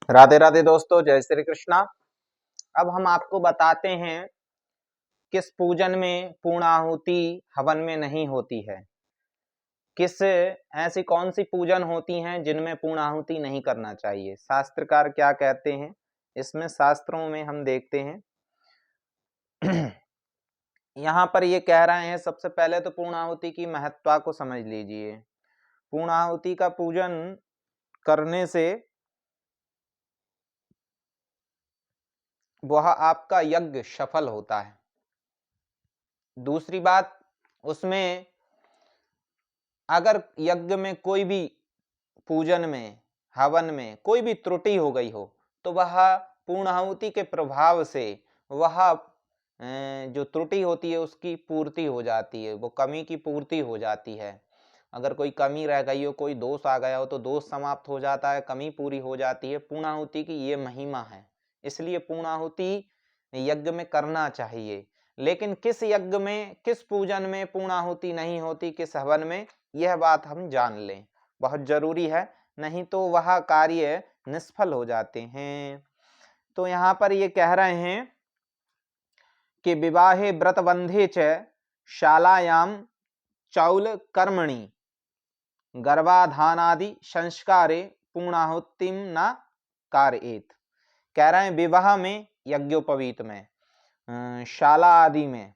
राधे राधे दोस्तों, जय श्री कृष्णा। अब हम आपको बताते हैं किस पूजन में पूर्णाहुति हवन में नहीं होती है। किस ऐसी कौन सी पूजन होती हैं जिनमें पूर्णाहुति नहीं करना चाहिए, शास्त्रकार क्या कहते हैं। इसमें शास्त्रों में हम देखते हैं यहाँ पर ये कह रहे हैं, सबसे पहले तो पूर्णाहुति की महत्ता को समझ लीजिए। पूर्णाहुति का पूजन करने से वह आपका यज्ञ सफल होता है। दूसरी बात, उसमें अगर यज्ञ में कोई भी पूजन में हवन में कोई भी त्रुटि हो गई हो तो वह पूर्णाहुति के प्रभाव से वह जो त्रुटि होती है उसकी पूर्ति हो जाती है, वो कमी की पूर्ति हो जाती है। अगर कोई कमी रह गई हो, कोई दोष आ गया हो तो दोष समाप्त हो जाता है, कमी पूरी हो जाती है। पूर्णाहुति की ये महिमा है, इसलिए पूर्णाहुति यज्ञ में करना चाहिए। लेकिन किस यज्ञ में, किस पूजन में पूर्णाहुति नहीं होती, किस हवन में, यह बात हम जान लें, बहुत जरूरी है, नहीं तो वह कार्य निष्फल हो जाते हैं। तो यहाँ पर ये कह रहे हैं कि विवाहे व्रतबंधे च शालायाम चौल कर्मणि गर्भाधानादि संस्कारे पूर्णाहुतिम न कारयेत। कह रहे हैं विवाह में, यज्ञोपवीत में, शाला आदि में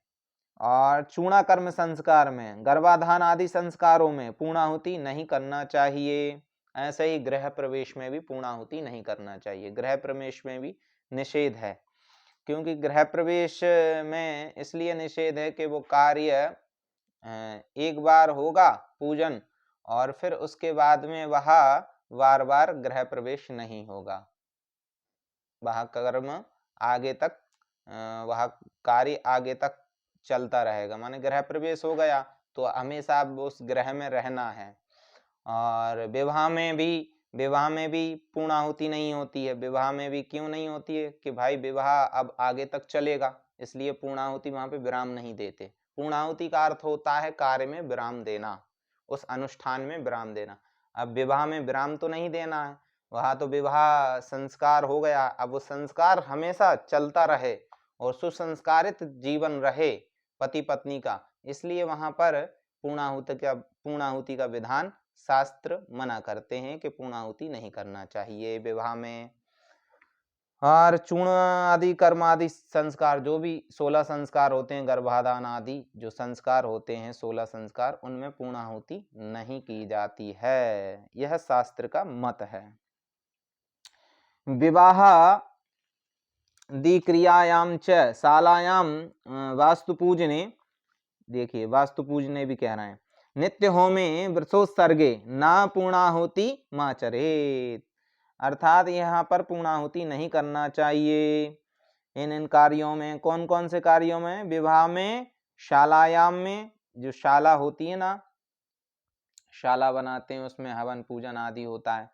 और चूणा कर्म संस्कार में, गर्भाधान आदि संस्कारों में पूर्णाहुति नहीं करना चाहिए। ऐसे ही गृह प्रवेश में भी पूर्णाहुति नहीं करना चाहिए। गृह प्रवेश में भी निषेध है, क्योंकि गृह प्रवेश में इसलिए निषेध है कि वो कार्य एक बार होगा पूजन और फिर उसके बाद में वह बार बार गृह प्रवेश नहीं होगा। वह कर्म आगे तक, वह कार्य आगे तक चलता रहेगा। माने गृह प्रवेश हो गया तो हमेशा उस गृह में रहना है। और विवाह में भी पूर्णाहुति नहीं होती है। विवाह में भी क्यों नहीं होती है कि भाई विवाह अब आगे तक चलेगा, इसलिए पूर्णाहुति वहां पे विराम नहीं देते। पूर्णाहुति का अर्थ होता है कार्य में विराम देना, उस अनुष्ठान में विराम देना। अब विवाह में विराम तो नहीं देना है, वहां तो विवाह संस्कार हो गया, अब वो संस्कार हमेशा चलता रहे और सुसंस्कारित जीवन रहे पति पत्नी का, इसलिए वहां पर पूर्णाहुति का विधान शास्त्र मना करते हैं कि पूर्णाहुति नहीं करना चाहिए विवाह में। और चूर्ण आदि कर्म आदि संस्कार, जो भी 16 संस्कार होते हैं, गर्भाधान आदि जो संस्कार होते हैं 16 संस्कार, उनमें पूर्णाहुति नहीं की जाती है। यह शास्त्र का मत है। विवाह क्रियायाम च शालायाम वास्तु पूजने, देखिए वास्तु पूजने भी कह रहे हैं, नित्य होमे वृषोत्सर्गे न पूर्णाहुति माचरेत। अर्थात यहाँ पर पूर्णाहुति नहीं करना चाहिए। इन कार्यों में, कौन कौन से कार्यों में? विवाह में, शालायाम में, जो शाला होती है ना, शाला बनाते हैं उसमें हवन पूजन आदि होता है,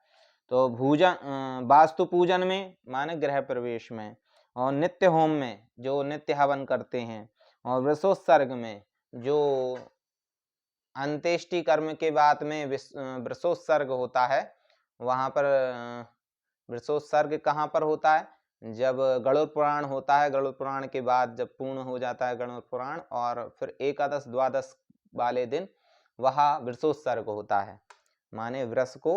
तो भूजन वास्तु पूजन में माने गृह प्रवेश में, और नित्य होम में जो नित्य हवन करते हैं, और वृषोत्सर्ग में जो अंत्येष्टि कर्म के बाद में वृषोत्सर्ग होता है। वहां पर वृषोत्सर्ग कहाँ पर होता है? जब गरुड़ पुराण होता है, गरुड़ पुराण के बाद जब पूर्ण हो जाता है गरुड़ पुराण, और फिर एकादश द्वादश वाले दिन वह वृषोत्सर्ग होता है। माने वृष को,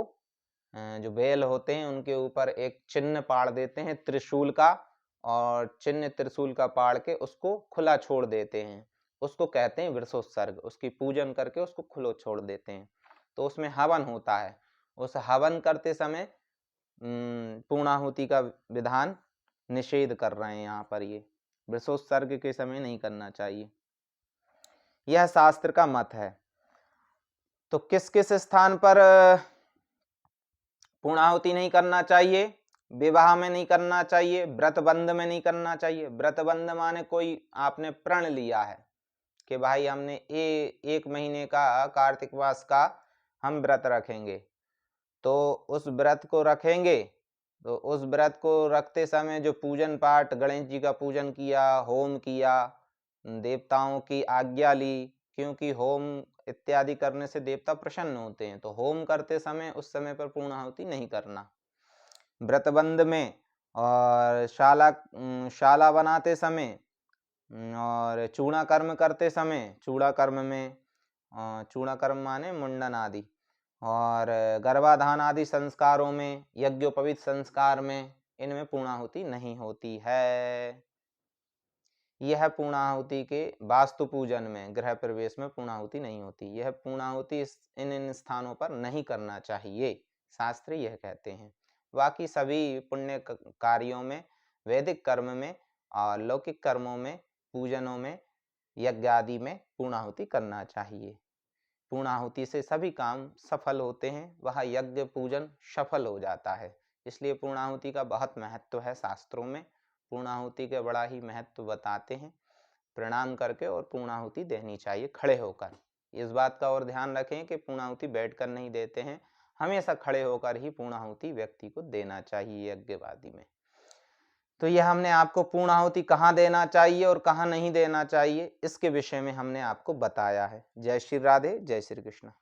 जो बैल होते हैं उनके ऊपर एक चिन्ह पाड़ देते हैं त्रिशूल का, और चिन्ह त्रिशूल का पाड़ के उसको खुला छोड़ देते हैं, उसको कहते हैं वृषोत्सर्ग। उसकी पूजन करके उसको खुला छोड़ देते हैं, तो उसमें हवन होता है। उस हवन करते समय पूर्णाहुति का विधान निषेध कर रहे हैं यहाँ पर, ये वृषोत्सर्ग के समय नहीं करना चाहिए, यह शास्त्र का मत है। तो किस किस स्थान पर पूर्णाहुति नहीं करना चाहिए? विवाह में नहीं करना चाहिए, व्रतबंध में नहीं करना चाहिए। व्रतबंध माने कोई आपने प्रण लिया है कि भाई हमने एक महीने का कार्तिक मास का हम व्रत रखेंगे, तो उस व्रत को रखेंगे, तो उस व्रत को रखते समय जो पूजन पाठ, गणेश जी का पूजन किया, होम किया, देवताओं की आज्ञा ली, क्योंकि होम इत्यादि करने से देवता प्रसन्न होते हैं, तो होम करते समय उस समय पर पूर्णाहुति नहीं करना। व्रतबंध में और शाला बनाते समय और चूड़ा कर्म करते समय, चूड़ा कर्म में चूड़ा कर्म माने मुंडन आदि, और गर्भाधान आदि संस्कारों में, यज्ञोपवीत संस्कार में, इनमें पूर्णाहुति नहीं होती है। यह पूर्णाहुति के वास्तु पूजन में, गृह प्रवेश में पूर्णाहुति नहीं होती। यह पूर्णाहुति इन स्थानों पर नहीं करना चाहिए, शास्त्र यह कहते हैं। बाकी सभी पुण्य कार्यों में, वैदिक कर्म में और लौकिक कर्मों में, पूजनों में, यज्ञ आदि में पूर्णाहुति करना चाहिए। पूर्णाहुति से सभी काम सफल होते हैं, वह यज्ञ पूजन सफल हो जाता है। इसलिए पूर्णाहुति का बहुत महत्व है शास्त्रों में। पूर्णाहुति के बड़ा ही महत्व बताते हैं। प्रणाम करके और पूर्णाहुति देनी चाहिए खड़े होकर। इस बात का और ध्यान रखें कि पूर्णाहुति बैठकर नहीं देते हैं, हमेशा खड़े होकर ही पूर्णाहुति व्यक्ति को देना चाहिए यज्ञवादी में। तो यह हमने आपको पूर्णाहुति कहाँ देना चाहिए और कहाँ नहीं देना चाहिए, इसके विषय में हमने आपको बताया है। जय श्री राधे, जय श्री कृष्ण।